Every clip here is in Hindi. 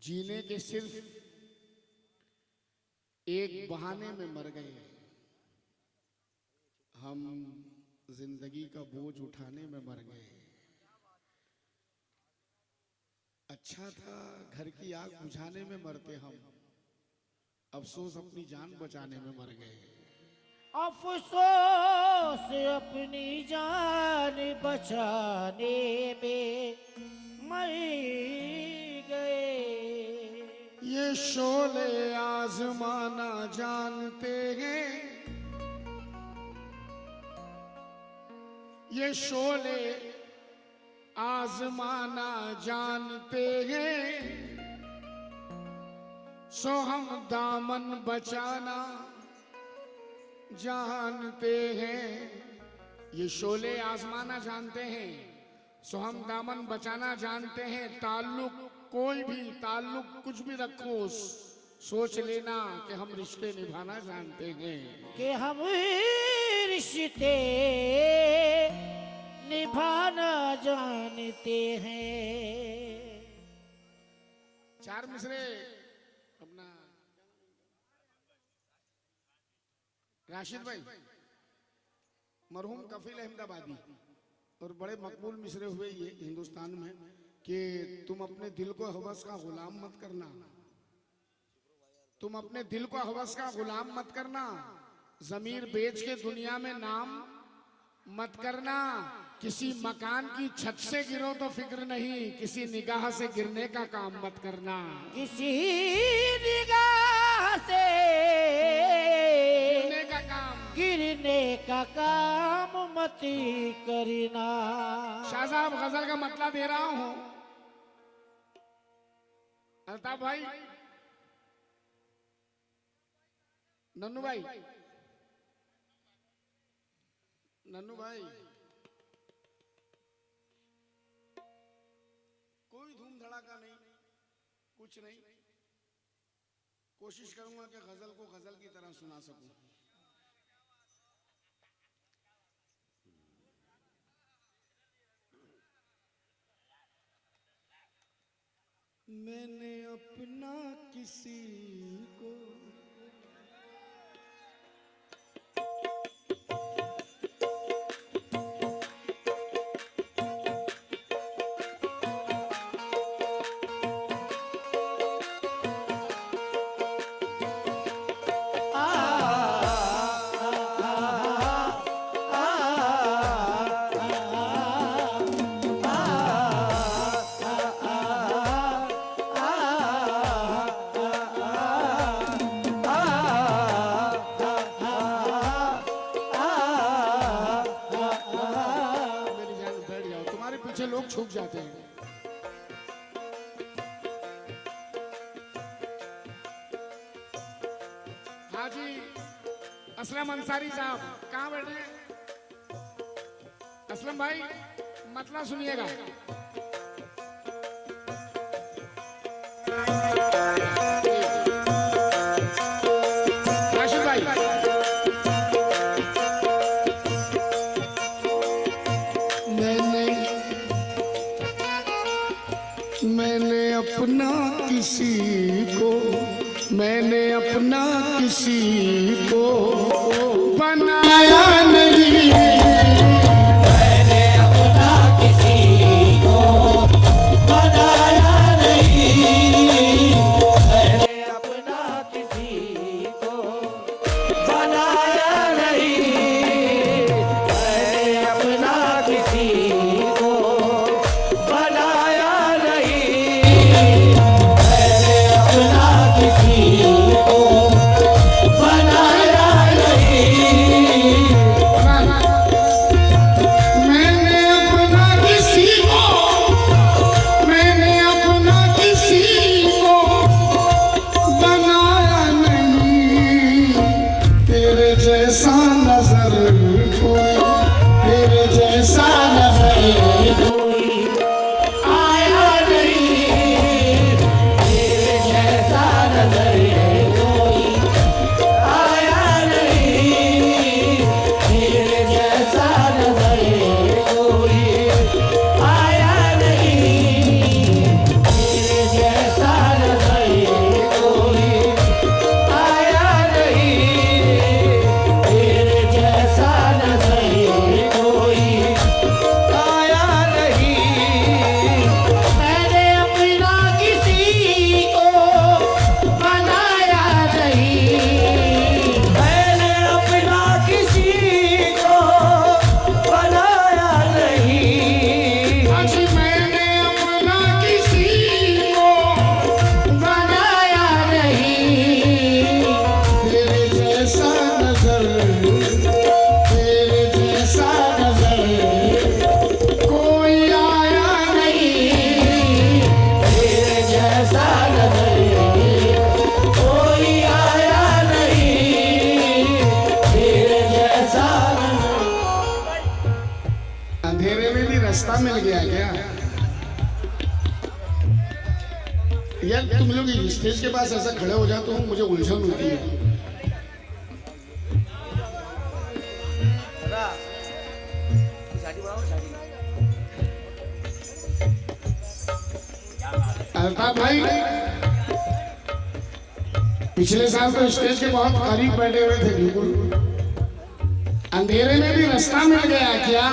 जीने के सिर्फ एक बहाने में मर गए। हम जिंदगी का बोझ उठाने में मर गए। अच्छा था घर की आग बुझाने में मरते हम, अफसोस अपनी जान बचाने में मर गए। अफसोस अपनी जान बचाने में मर गए। ये शोले आजमाना जानते हैं, ये शोले आजमाना जानते हैं, सो हम दामन बचाना जानते हैं। ये शोले आजमाना जानते हैं, सो हम दामन बचाना जानते हैं। ताल्लुक कोई भी ताल्लुक कुछ भी रखो, सोच लेना कि हम रिश्ते निभाना जानते हैं। कि हम रिश्ते निभाना जानते हैं। चार मिसरे अपना राशिद भाई मरहूम कफील अहमदाबादी और बड़े मकबूल मिसरे हुए ये हिंदुस्तान में कि तुम अपने दिल को हवस का गुलाम मत करना, तुम अपने दिल को हवस का गुलाम मत करना, जमीर बेच के दुनिया में नाम मत करना। किसी मकान की छत से गिरो तो फिक्र नहीं, किसी निगाह से गिरने का काम मत करना। किसी निगाह से गिरने का काम मत करना। शाह साहब गजल का मतलब दे रहा हूं। अल्ताफ भाई, नन्नू भाई, नन्नू भाई, कोई धूम धड़ाका नहीं, कुछ नहीं। कोशिश करूंगा कि गजल को गजल की तरह सुना सकूं। मैंने अपना किसी को लोग छूट जाते हैं। हाजी असलम अंसारी साहब कहाँ बैठे हैं? असलम भाई मतलब सुनिएगा। राशिद भाई, मैंने अपना किसी को, मैंने अपना किसी को बनाया नहीं, मैंने अपना किसी को बनाया नहीं, मैंने अपना किसी को बनाया नहीं, मैंने अपना किसी को बनाया नहीं, मैंने अपना किसी को बनाया नहीं। यार तुम लोग स्टेज के पास ऐसा खड़े हो जाते हो, मुझे उलझन होती है। अल्ताफ भाई पिछले साल तो स्टेज के बहुत करीब बैठे हुए थे, बिल्कुल अंधेरे में भी रास्ता मिल गया क्या?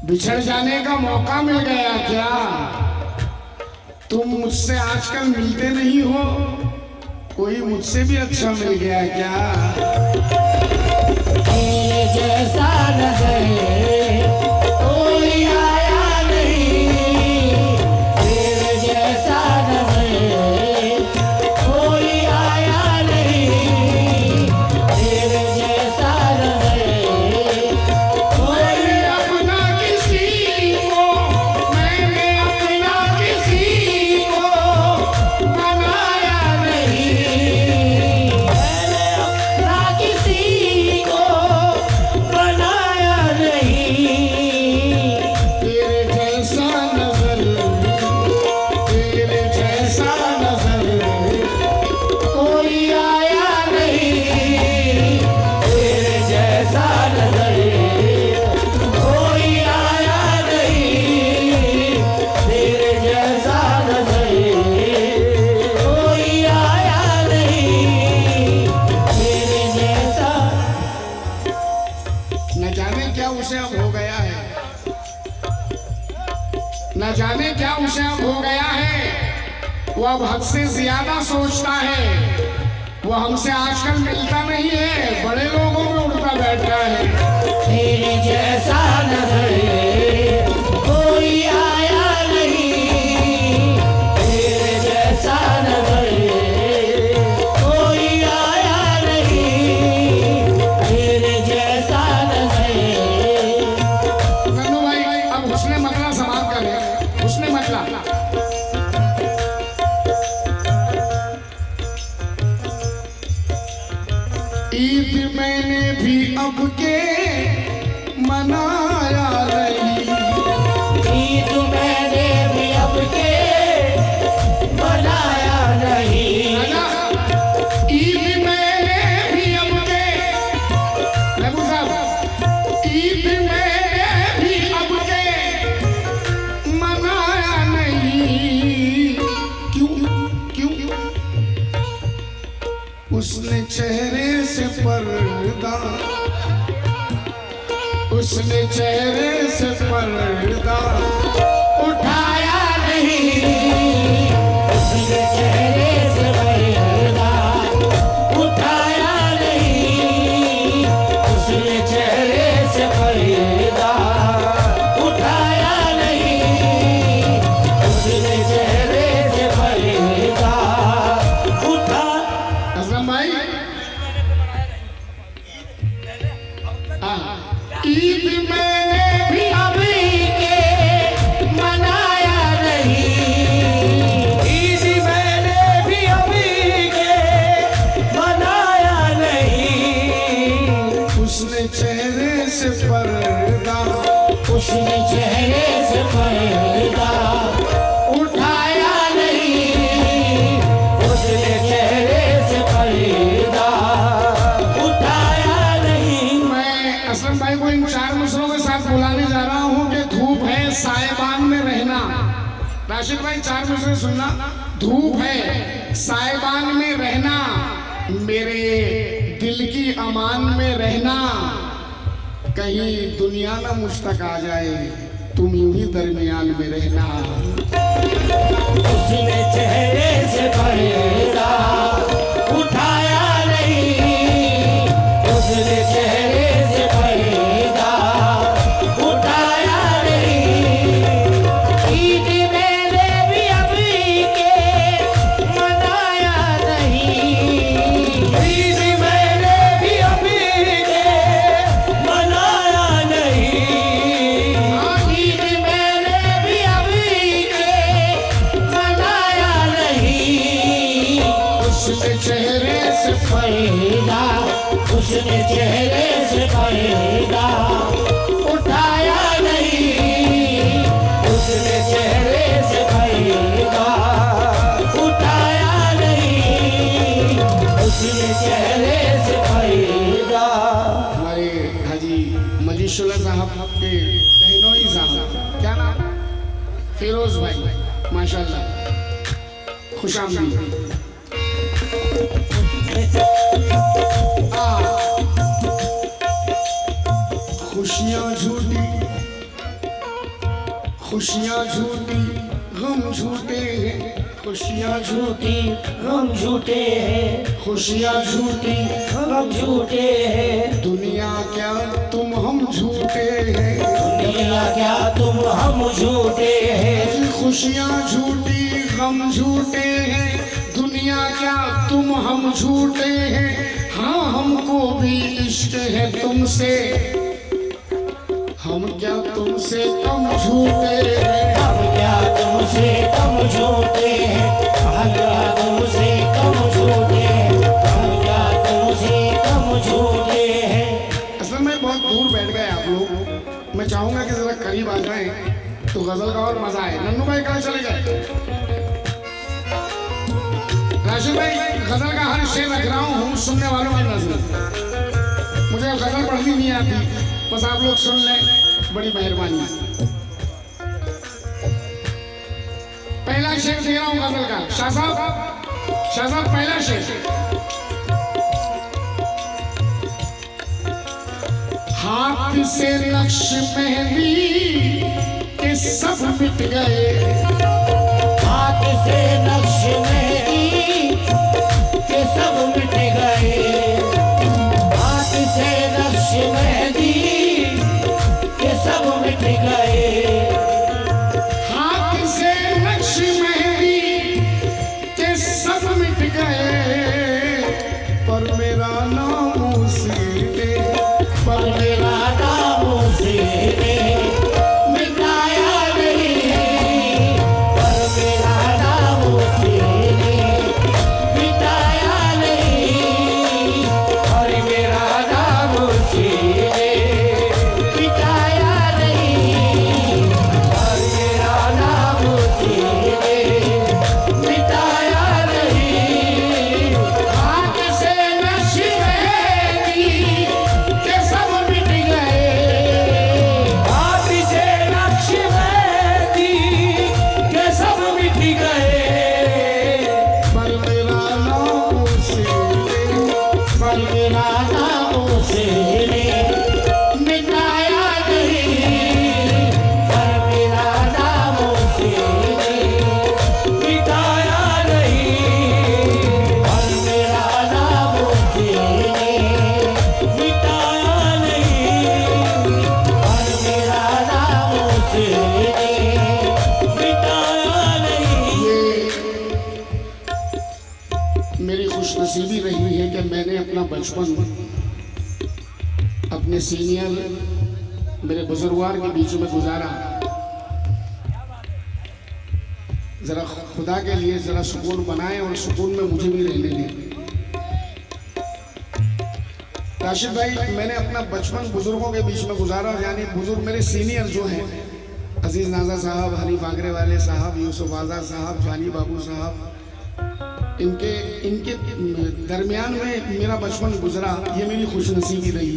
बिछड़ जाने का मौका मिल गया क्या? तुम मुझसे आजकल मिलते नहीं हो, कोई मुझसे भी अच्छा मिल गया क्या? तेरे जैसा नजर कोई आया नहीं, तेरे जैसा नजर कोई आया नहीं, तेरे जैसा नजर मैंने अपना किसी को, मैंने अपना किसी को बनाया नहीं। मैंने अपना किसी को बनाया नहीं, तेरे जैसा नजर, तेरे जैसा नजर कोई आया नहीं, तेरे जैसा नजर कोई आया नहीं, तेरे जैसा नजर कोई आया नहीं, तेरे जैसा। न जाने क्या उसे अब हो गया है, न जाने क्या उसे अब हो गया है। वो अब हद से ज्यादा सोचता है। वो हमसे आजकल मिलता नहीं है, बड़े लोगों में उड़ता बैठता है। तेरे जैसा नजर कोई आया नहीं, तेरे जैसा नजर कोई आया नहीं, तेरे जैसा नजर। नन्नू भाई अब हुस्ने मतला समाप्त करें, हुस्ने मतला। ईद मैंने भी अब के मनाया नहीं, ईद मैंने भी अब के बनाया नहीं, ईद मैंने भी अब के, महबूब साहब ईद मैंने भी अब के मनाया नहीं। क्यों क्यों? उसने चेहरे से पर्दा, उसने चेहरे से पर्दा उठाया नहीं। उसने चेहरे से पर्दा उठाया नहीं, उसने चेहरे से पर्दा उठाया नहीं, उसने चेहरे से पर्दा उठा। असलम भाई ईद मैंने भी अभी के मनाया नहीं, ईद मैंने भी अभी के मनाया नहीं, उसने चेहरे से पर्दा, उसने चेहरे से पर्दा उठाया नहीं, उसने चेहरे से पर्दा उठाया नहीं। मैं असलम भाई को इन चार मिसरों के साथ बुलाने जा रहा हूँ कि धूप है सायबान में रहना। राशिद भाई चार मिसरे सुनना। धूप है सायबान में रहना, मेरे दिल की अमान में रहना। कहीं दुनिया ना मुझ तक आ जाए, तुम यूं ही दरमियान में रहना। उसने चेहरे से पर्दा उठाया नहीं, उसने चेहरे से पर्दा उठाया नहीं। ईद मैंने भी अभी के मनाया नहीं, ईद मैंने भी अभी के मनाया नहीं, ईद मैंने भी अभी के मनाया नहीं। उसने चेहरे से पर्दा, उसने चेहरे से पर्दा उठाया नहीं, साहब के बहनोई साहब, क्या नाम? फिरोज भाई, माशाल्लाह, खुशामदीद। खुशियाँ झूठी, खुशियाँ झूठी, गम झूठे हैं। खुशियाँ झूठी, गम झूठे हैं, खुशियाँ झूठी, गम झूठे हैं। दुनिया क्या तुम हम झूठे हैं। दुनिया क्या तुम हम झूठे हैं। खुशियाँ झूठी, गम झूठे हैं। दुनिया क्या तुम हम झूठे हैं। हाँ हमको भी इश्क है तुमसे, हम क्या तुमसे कम झूठे हैं। हम क्या तुमसे कम झूठे हैं। हम क्या तुमसे कम झूठे हैं। हम क्या तुमसे कम झूठे हैं। असल में बहुत दूर बैठ गए आप लोग, मैं चाहूंगा कि जरा करीब आ जाएं तो गजल का और मजा आए। नन्नू भाई कहाँ चले गए? राशिद भाई, गजल का हर शेर रख रहा हूँ सुनने वालों की नजर। मुझे गजल पढ़नी नहीं आती, बस आप लोग सुन लें, बड़ी मेहरबानी। पहला शेर दे रहा हूँ गजल का। शाह साहब पहला शेर। हाथ से नक्श मेहंदी के सब मिट गए। हाथ से नक्श मेहंदी के सब मिट गए। हाथ से नक्श मेहंदी के सब मिट गए। हाथ से नक्श मेहंदी के सब मिट गए। पर मेरा नाम उसे, पर मेरा नाम उसे मिटाया नहीं। पर मेरा नाम उसे मिटाया नहीं। पर मेरा नाम उसे मिटाया नहीं। पर मेरा नाम उसे मिटाया नहीं। हाथ से नक्श मेहंदी के सब मिट गए। हाथ से नक्श मेहंदी के सब मिट गए। पर मेरा नाम उसे, पर मेरा नाम उसे मिटाया नहीं। पर मेरा नाम उसे मिटाया नहीं। पर मेरा नाम उसे मिटाया नहीं। पर मेरा नाम उसे मिटाया नहीं। ये मेरी खुशनसीबी रही है कि मैंने अपना बचपन अपने सीनियर मेरे बुजुर्गवार के बीच में गुजारा। जरा खुदा के लिए जरा सुकून बनाए और सुकून में मुझे भी रहने दें। राशिद भाई, मैंने अपना बचपन बुजुर्गों के बीच में गुजारा, यानी बुजुर्ग मेरे सीनियर जो हैं, अजीज नाजा साहब, हनीफ आगरे वाले साहब, यूसुफ आज़ाद साहब, जानी बाबू साहब, इनके दरमियान में मेरा बचपन गुजरा। ये मेरी खुशनसीबी रही।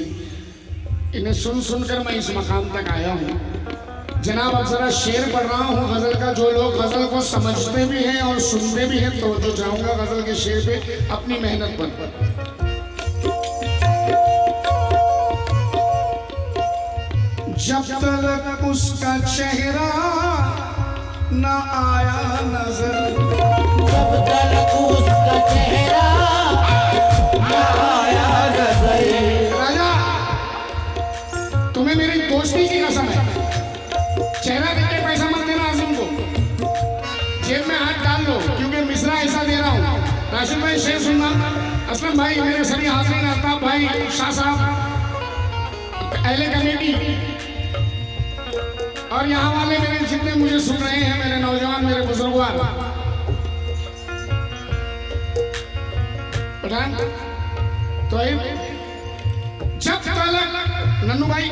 इन्हें सुन सुनकर मैं इस मकाम तक आया हूँ। जनाब, अब जरा शेर पढ़ रहा हूँ गजल का। जो लोग गजल को समझते भी हैं और सुनते भी हैं, तो जो चाहूंगा गजल के शेर पे अपनी मेहनत पर। जब तक उसका चेहरा न आया नजर, जब तक उसका चेहरा न आया नजर। राजा, तुम्हें मेरी दोस्ती की कसम है, चेहरा देख के पैसा मत देना आज़म को, जेब में हाथ डाल लो, क्योंकि मिसरा ऐसा दे रहा हूँ। राशिद भाई शेर सुनना, असलम भाई, मेरे सभी हाज़रीन, अल्ताफ भाई, शाह साहब, अहले कमेटी और यहाँ वाले मेरे जितने मुझे सुन रहे हैं, मेरे नौजवान, मेरे बुजुर्गवार, पठान तो जब तक नन्नू भाई,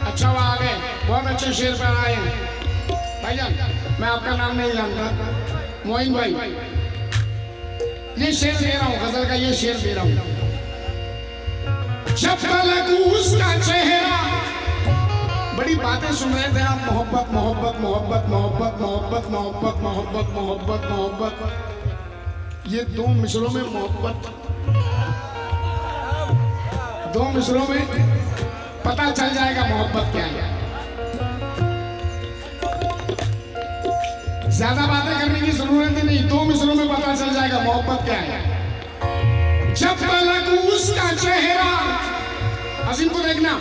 अच्छा वो आ गए, बहुत अच्छे शेर पर आए हैं भाईजान। मैं आपका नाम नहीं जानता, मोइन भाई, ये शेर दे रहा हूँ गजल का, ये शेर दे रहा हूँ। जब तक उसका चेहरा बड़ी बातें सुन रहे थे आप, मोहब्बत मोहब्बत मोहब्बत मोहब्बत मोहब्बत मोहब्बत मोहब्बत मोहब्बत मोहब्बत। ये दो मिसरों में मोहब्बत, दो मिसरों में पता चल जाएगा मोहब्बत क्या है। ज्यादा बातें करने की जरूरत ही नहीं, दो मिसरों में पता चल जाएगा मोहब्बत क्या है। जब तलक उसका चेहरा, अजीम को देखना,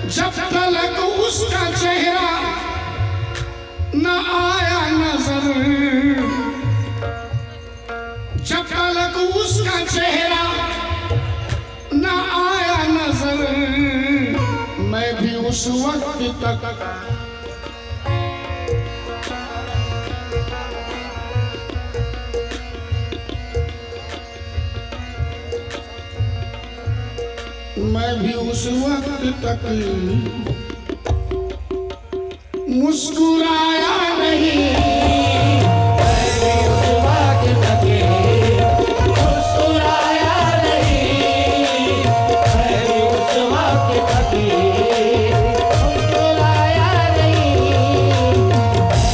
जब तलक उसका चेहरा न आया नजर, जब तलक उसका चेहरा न आया नजर, मैं भी उस वक्त तक मैं भी उस वक्त तक मुस्कुराया नहीं, मैं भी उस वक्त तक मुस्कुराया नहीं, मैं भी उस वक्त तक मुस्कुराया नहीं, मैं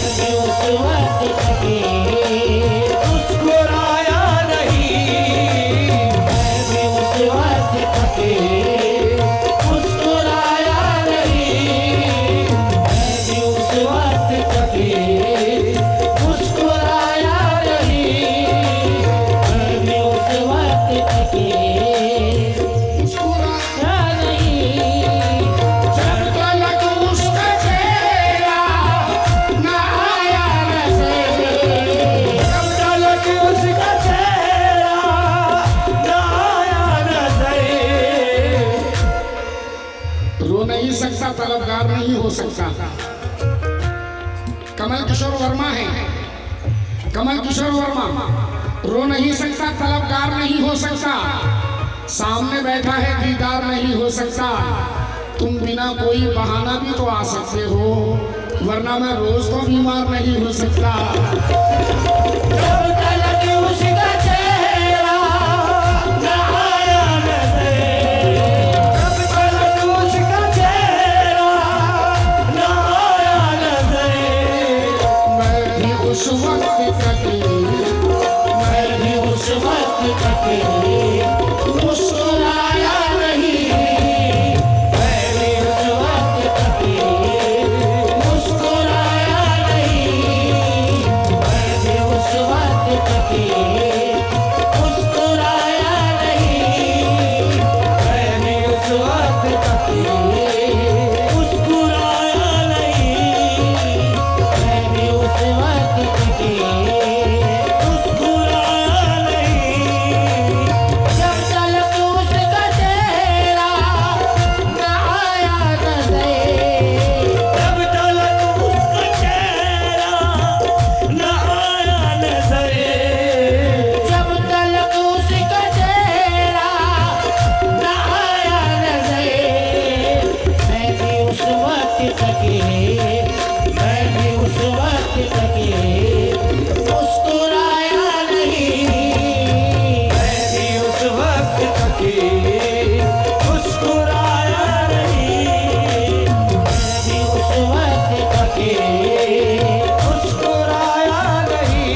भी उस वक्त तक मुस्कुराया नहीं, मैं भी उस वक्त तक मुस्कुराया नहीं, मैं भी उस वक्त तक मुस्कुराया नहीं, मैं भी उस वक्त तक मुस्कुराया नहीं। जब तलक उसका चेहरा न आया नजर, जब तलक उसका चेहरा न आया नजर, रो नहीं सकता, तलबगार नहीं हो सकता। कमल किशोर वर्मा है, कमल किशोर वर्मा रो नहीं सकता, तलबगार नहीं हो सकता। सामने बैठा है, दीदार नहीं हो सकता। तुम बिना कोई बहाना भी तो आ सकते हो, वरना मैं रोज तो बीमार नहीं हो सकता। जब तलक उसका चेहरा न आया नजर, जब तलक उसका चेहरा न आया नजर, मैं भी उस वक्त तक, मैं भी उस वक्त तक मुस्कुराया नहीं, मैं भी उस वक्त तक मुस्कुराया नहीं, मैं भी उस वक्त तक मुस्कुराया नहीं, मैं भी उस वक्त तक मुस्कुराया नहीं, मैं भी उस वक्त तक मुस्कुराया नहीं। जब तलक उसका चेहरा न आया नजर, जब तलक उसका चेहरा न आया नजर, जब तलक उसका चेहरा न आया नजर, मैं भी उस वक्त तक, मैं भी उस वक्त तक मुस्कुराया नहीं, मैं भी उस वक्त तक मुस्कुराया नहीं, मैं भी उस वक्त तक मुस्कुराया नहीं,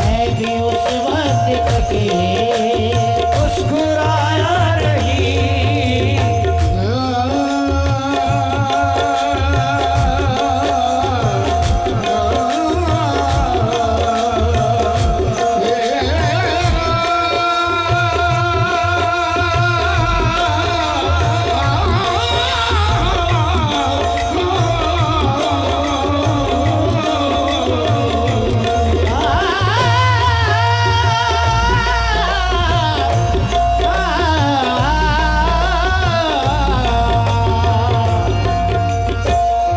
मैं भी उस वक्त तक मुस्कुराया नहीं।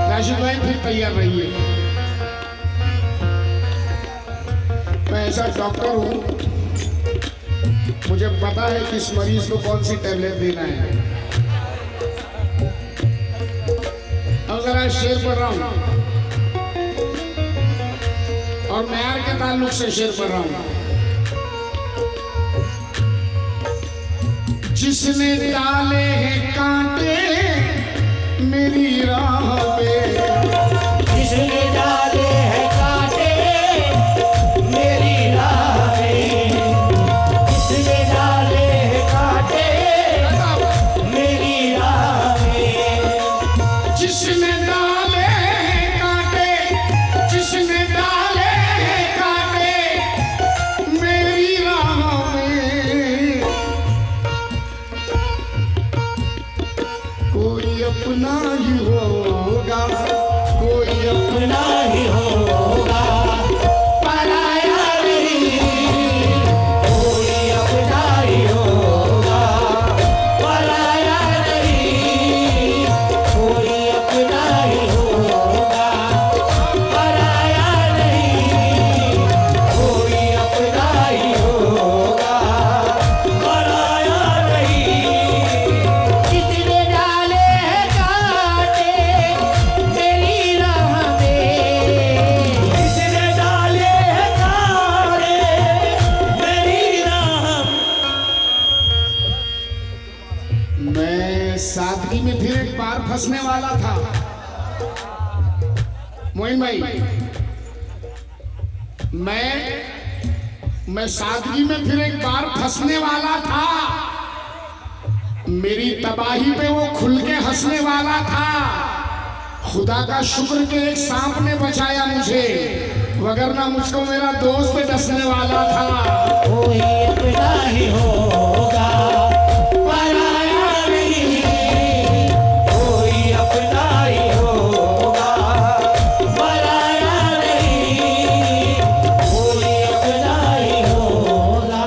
राशिद भाई फिर तैयार रहिए। मैं ऐसा डॉक्टर हूं, मुझे पता है कि इस मरीज को कौन सी टैबलेट देना है। अब जरा शेर पढ़ रहा हूं और म्यार के ताल्लुक से शेर पढ़ रहा हूं। जिसने डाले हैं कांटे मेरी राह में। जिसने डाले हैं कांटे मेरी राह में, जिसने डाले हैं कांटे मेरी राह में, जिसने डाले हैं कांटे, जिसने डाले हैं कांटे मेरी राह में, कोई अपना ही होगा, कोई अपना ही होगा पराया नहीं, कोई अपना ही होगा पराया नहीं, कोई अपना ही होगा पराया नहीं, कोई अपना ही होगा पराया नहीं। जिसने डाले हैं कांटे मेरी राह में, जिसने डाले हैं कांटे मेरी राह में। मैं सादगी में फिर एक बार फंसने वाला था मोइन भाई। मैं सादगी में फिर एक बार फंसने वाला था, मेरी तबाही पे वो खुल के हंसने वाला था। खुदा का शुक्र कि एक सांप ने बचाया मुझे, वगरना मुझको मेरा दोस्त डसने वाला था। कोई अपना ही होगा पराया नहीं, कोई अपना ही होगा पराया नहीं, कोई अपना ही होगा।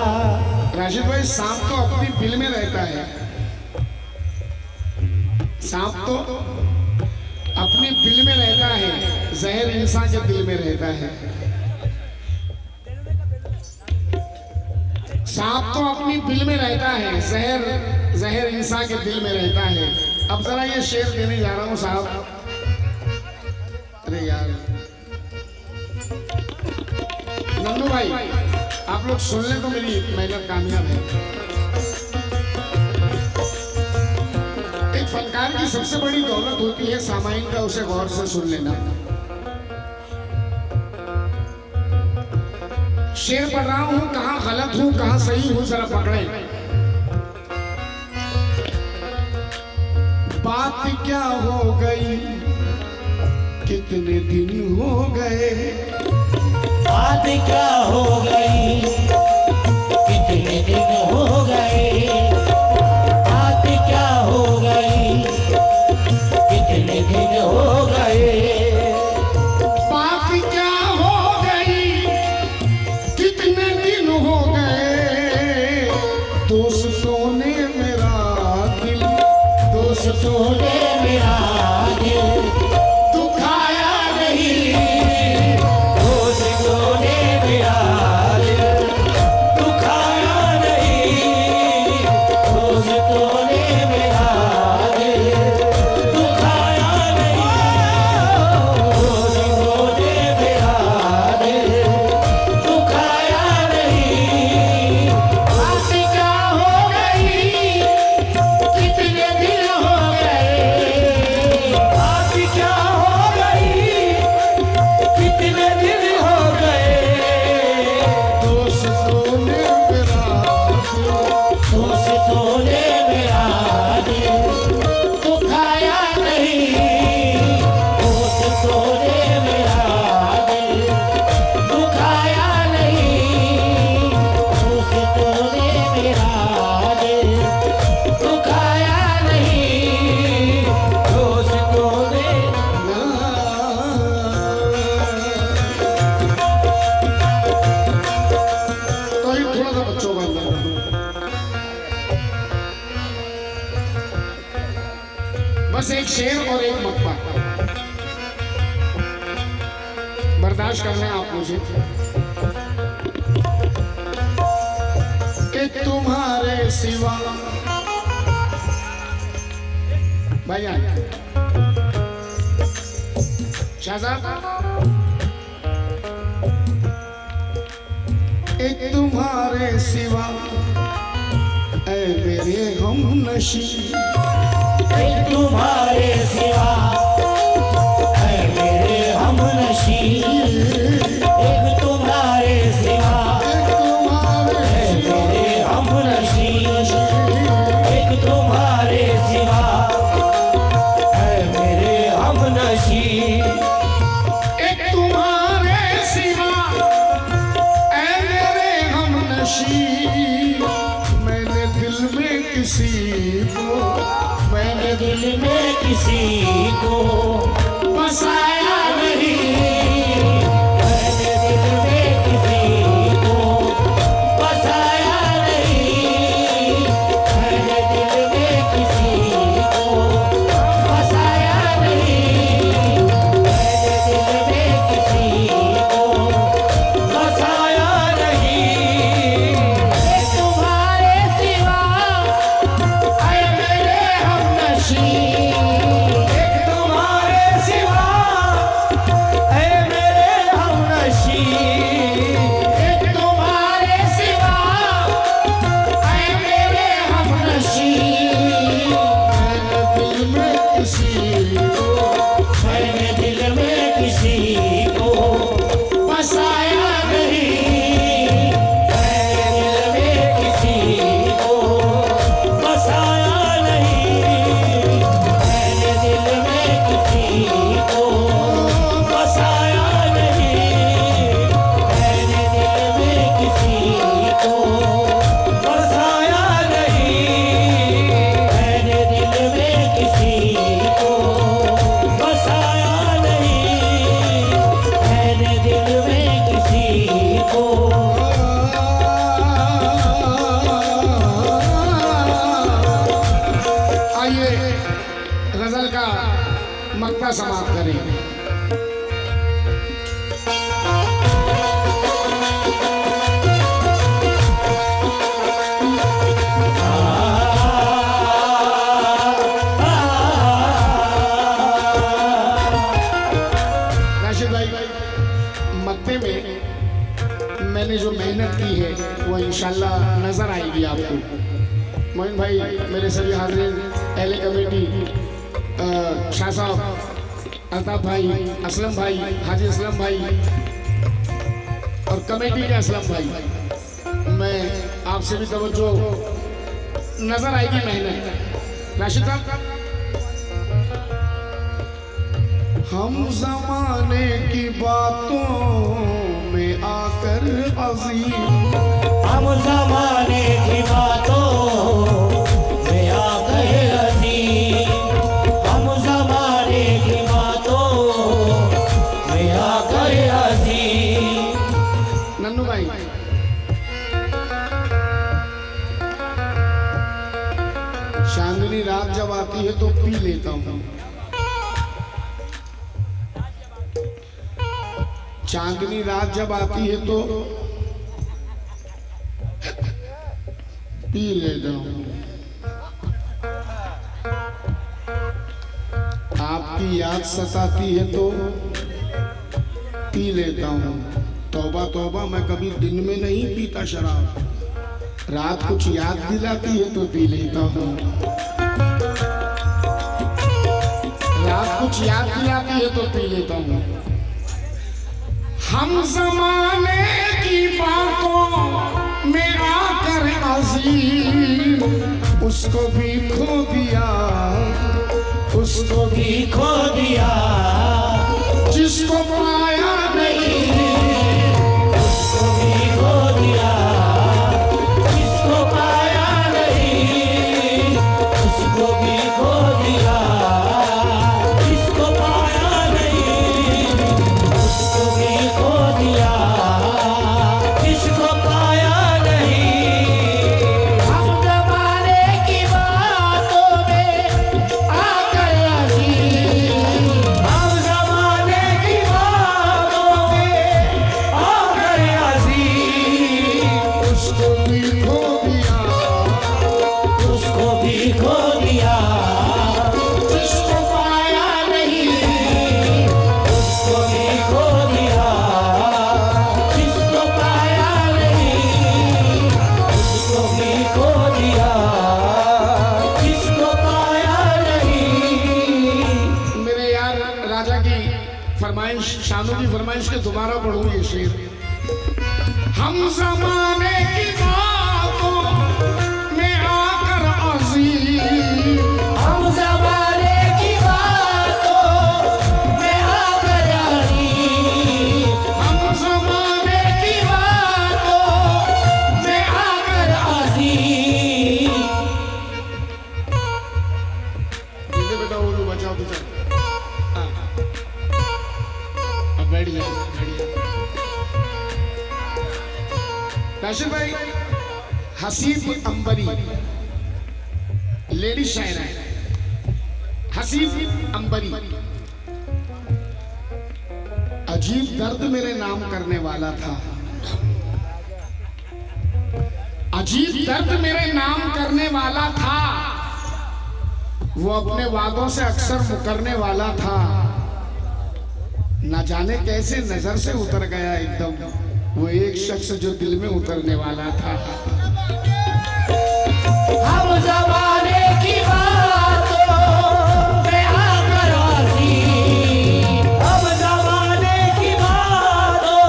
राशिद भाई, सांप तो अपनी बिल में रहता है, सांप तो अपनी बिल में रहता है, जहर इंसान के दिल में रहता है। सांप तो अपनी बिल में रहता है, जहर इंसान के दिल में रहता है। अब जरा ये शेर देने जा रहा हूं साहब। अरे यार नन्नू भाई, आप लोग सुन लें तो मेरी मेहनत कामयाब है। एक फनकार की सबसे बड़ी दौलत होती है सामाइन का, उसे गौर से सुन लेना। शेर पढ़ रहा हूं, कहां गलत हूं कहां सही हूं जरा पकड़े। बात क्या हो गई, कितने दिन हो गए, बात क्या हो गई, कितने दिन हो गए, बात क्या हो गई, कितने दिन हो गए, बात क्या हो गई, कितने दिन हो गए, दोस्तों ने मेरा दिल, दोस्तों ने मेरा दिल दुखाया नहीं, दोस्तों ने मेरा दिल दुखाया नहीं, दोस्तों ने मेरा दिल दुखाया नहीं, दोस्तों ने मेरा दिल दुखाया नहीं। बात क्या हो गई, कितने दिन हो गए, बात क्या हो गई, कितने दिन हो गए, दोस्तों ने मेरा दोस्तों ने मेरा दिल दुखाया नहीं, दोस्तों ने मेरा दिल दुखाया नहीं, दोस्तों ने मेरा दिल दुखाया नहीं, दोस्तों ने। तो ये थोड़ा सा बच्चों का अंदर बस एक शेर और एक मकबा बर्दाश्त कर लें आप मुझे। कि तुम्हारे सिवा भाईजान शाहजाद, एक तुम्हारे सिवा ऐ मेरे हमनशी एक तुम्हारे सिवा है मेरे हमनशी, एक तुम्हारे सिवा है मेरे हमनशी, एक तुम्हारे सिवा है मेरे हमनशी। एक तुम्हारे सिवा ऐ मेरे हमनशी, मैंने दिल में किसी को, मैंने दिल में किसी को बसाया नहीं। मैंने दिल में किसी को बसाया नहीं, मैंने दिल में किसी को बसाया नहीं, मैंने दिल में किसी को बसाया नहीं। तुम्हारे सिवा ऐ मेरे हमनशी, एक तुम्हारे सिवा ऐ मेरे हमनशी, एक तुम्हारे सिवा ऐ मेरे हमनशी, मैंने दिल में किसी को मैंने दिल में किसी को बसाया नहीं। मैंने दिल में किसी को बसाया नहीं, मैंने दिल में किसी को बसाया नहीं, मैंने दिल में किसी को बसाया नहीं, मैंने दिल में किसी को बसाया नहीं, मैंने दिल में किसी को। आइए गजल का मक्ता समाप्त करें। राशिद भाई, मक्ते में मैंने जो मेहनत की है वो इंशाल्लाह नजर आएगी आपको। मोइन भाई, मेरे सभी हाजिरीन, अहले कमेटी, शाह साहब, अल्ताफ भाई, असलम भाई, हाजी असलम भाई और कमेटी के असलम भाई, मैं आपसे भी तवज्जो, नजर आएगी मेहनत। राशिद साहब, हम जमाने की बातों में आकर अजीम, हम जमाने की बातों में आकर अजीम, हम जमाने की बातों में आकर अजीम। नन्नू भाई, चांदनी रात जब आती है तो पी लेता हूँ, चांदनी रात जब आती है तो पी लेता हूँ। आपकी याद सताती है तो पी लेता हूँ। तौबा तौबा, मैं कभी दिन में नहीं पीता शराब, रात कुछ याद दिलाती है तो पी लेता हूँ। रात कुछ याद दिलाती है तो पी लेता हूँ। हम जमाने की बातों में आकर अजीम, उसको भी खो दिया, उसको भी खो दिया, जिसको पाया नहीं, उसको भी खो दिया, जिसको पाया नहीं, उसको भी खो दिया, जिसको पाया नहीं, उसको भी खो दिया, जिसको पाया नहीं। हम जमाने की बातों में आकर अजीम, हम जमाने की बातों फरमाइश, शानू की फरमाइश के दोबारा पढ़ूं ये शेर। हम ज़माने की बातों में आकर अज़ीम, हम ज़माने की बातों में आकर अज़ीम, हम ज़माने की बातों में आकर अज़ीम। दीदी बेटा वो लोग बचाओ बचाओ। हाँ। अब बैठ जाओ, बैठ जाओ। राशिद भाई, हसीब अंबरी लेडी शायर है। हसीब अंबरी, अजीब दर्द मेरे नाम करने वाला था, अजीब दर्द मेरे नाम करने वाला था, वो अपने वादों से अक्सर मुकरने वाला था, न जाने कैसे नजर से उतर गया एकदम वो एक शख्स जो दिल में उतरने वाला था। हम ज़माने की बातों में आकर अज़ीम, हम ज़माने की बातों।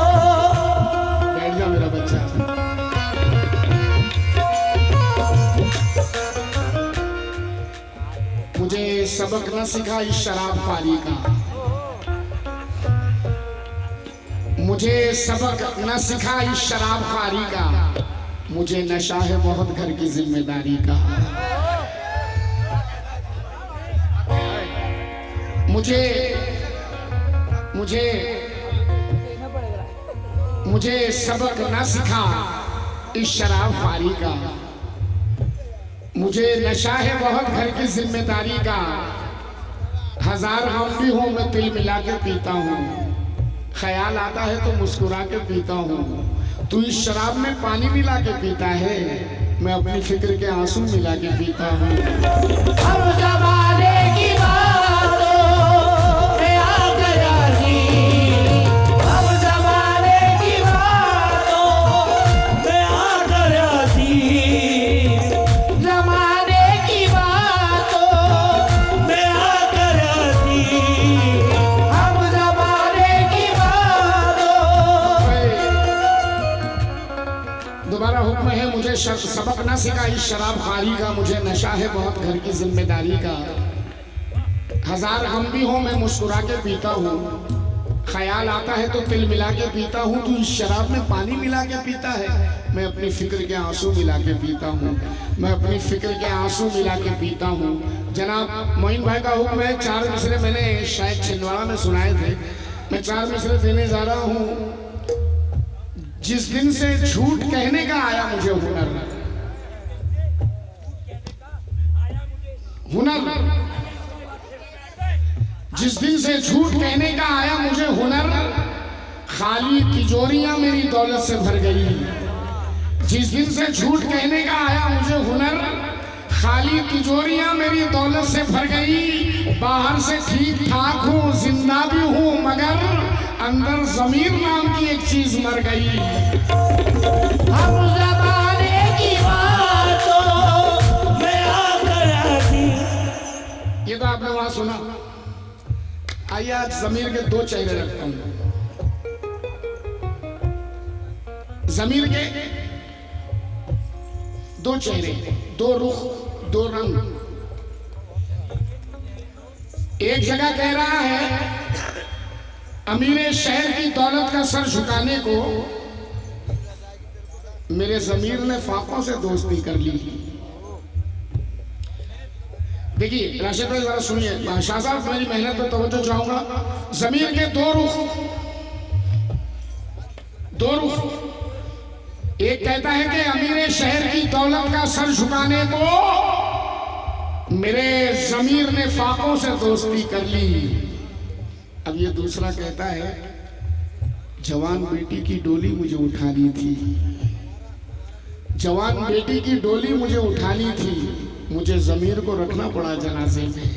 बैठ जा मेरा बच्चा। मुझे सबक न सिखा इस शराब खारी का, मुझे सबक न सिखा इस शराब खारी का, मुझे नशा है बहुत घर की जिम्मेदारी का। मुझे मुझे मुझे सबक न सिखा इस शराब खारी का, मुझे नशा है बहुत घर की जिम्मेदारी का। हजार गम भी हूं मैं तिल मिला के पीता हूँ, ख्याल आता है तो मुस्कुरा के पीता हूँ। तू इस शराब में पानी मिला के पीता है, मैं अपनी फिक्र के आंसू मिला के पीता हूँ। हम ज़माने की बातों में आकर अज़ीम, हम ज़माने की बातों में आकर अज़ीम, ज़माने की बातों में आकर अज़ीम, हम ज़माने की बातों। दोबारा हुक्म है, मुझे सबक न सिखा इस शराब खारी का, मुझे नशा है बहुत घर की जिम्मेदारी का। हजार गम भी हो मैं मुस्कुरा के पीता हूँ, ख्याल आता है तो तिल मिला के पीता हूँ। तू इस शराब में पानी मिला के पीता है, मैं अपनी फिक्र के आंसू मिला के पीता हूँ, मैं अपनी फिक्र के आंसू मिला के पीता हूँ। जनाब मोइन भाई का हुक्म है, 4 मिसरे मैंने शायद छिंदवाड़ा में सुनाए थे, मैं 4 मिसरे देने जा रहा हूँ। जिस दिन से झूठ कहने का आया मुझे हुनर, हुनर, जिस दिन से झूठ कहने का आया मुझे हुनर, खाली तिजोरियां मेरी दौलत से भर गई। जिस दिन से झूठ कहने का आया मुझे हुनर, खाली तिजोरियां मेरी दौलत से भर गई। बाहर से ठीक ठाक हूँ, जिंदा भी हूँ, मगर अंदर ज़मीर नाम की एक चीज मर गई। हम ज़माने की बातों में आकर अज़ीम। ये तो आपने वहां सुना। आइए आज ज़मीर के 2 चेहरे रखता हूं। ज़मीर के 2 चेहरे, 2 रुख, 2 रंग। एक जगह कह रहा है, अमीर शहर की दौलत का सर झुकाने को मेरे ज़मीर ने फाकों से दोस्ती कर ली। देखिए राशिद भाई जरा सुनिए, शाह साहब मेरी मेहनत पर तवज्जो चाहूंगा। ज़मीर के 2 रुख, 2 रुख। एक कहता है कि अमीर शहर की दौलत का सर झुकाने को मेरे ज़मीर ने फाकों से दोस्ती कर ली। अब ये दूसरा कहता है, जवान बेटी की डोली मुझे उठानी थी, जवान बेटी की डोली मुझे उठानी थी, मुझे ज़मीर को रखना पड़ा जनाजे में।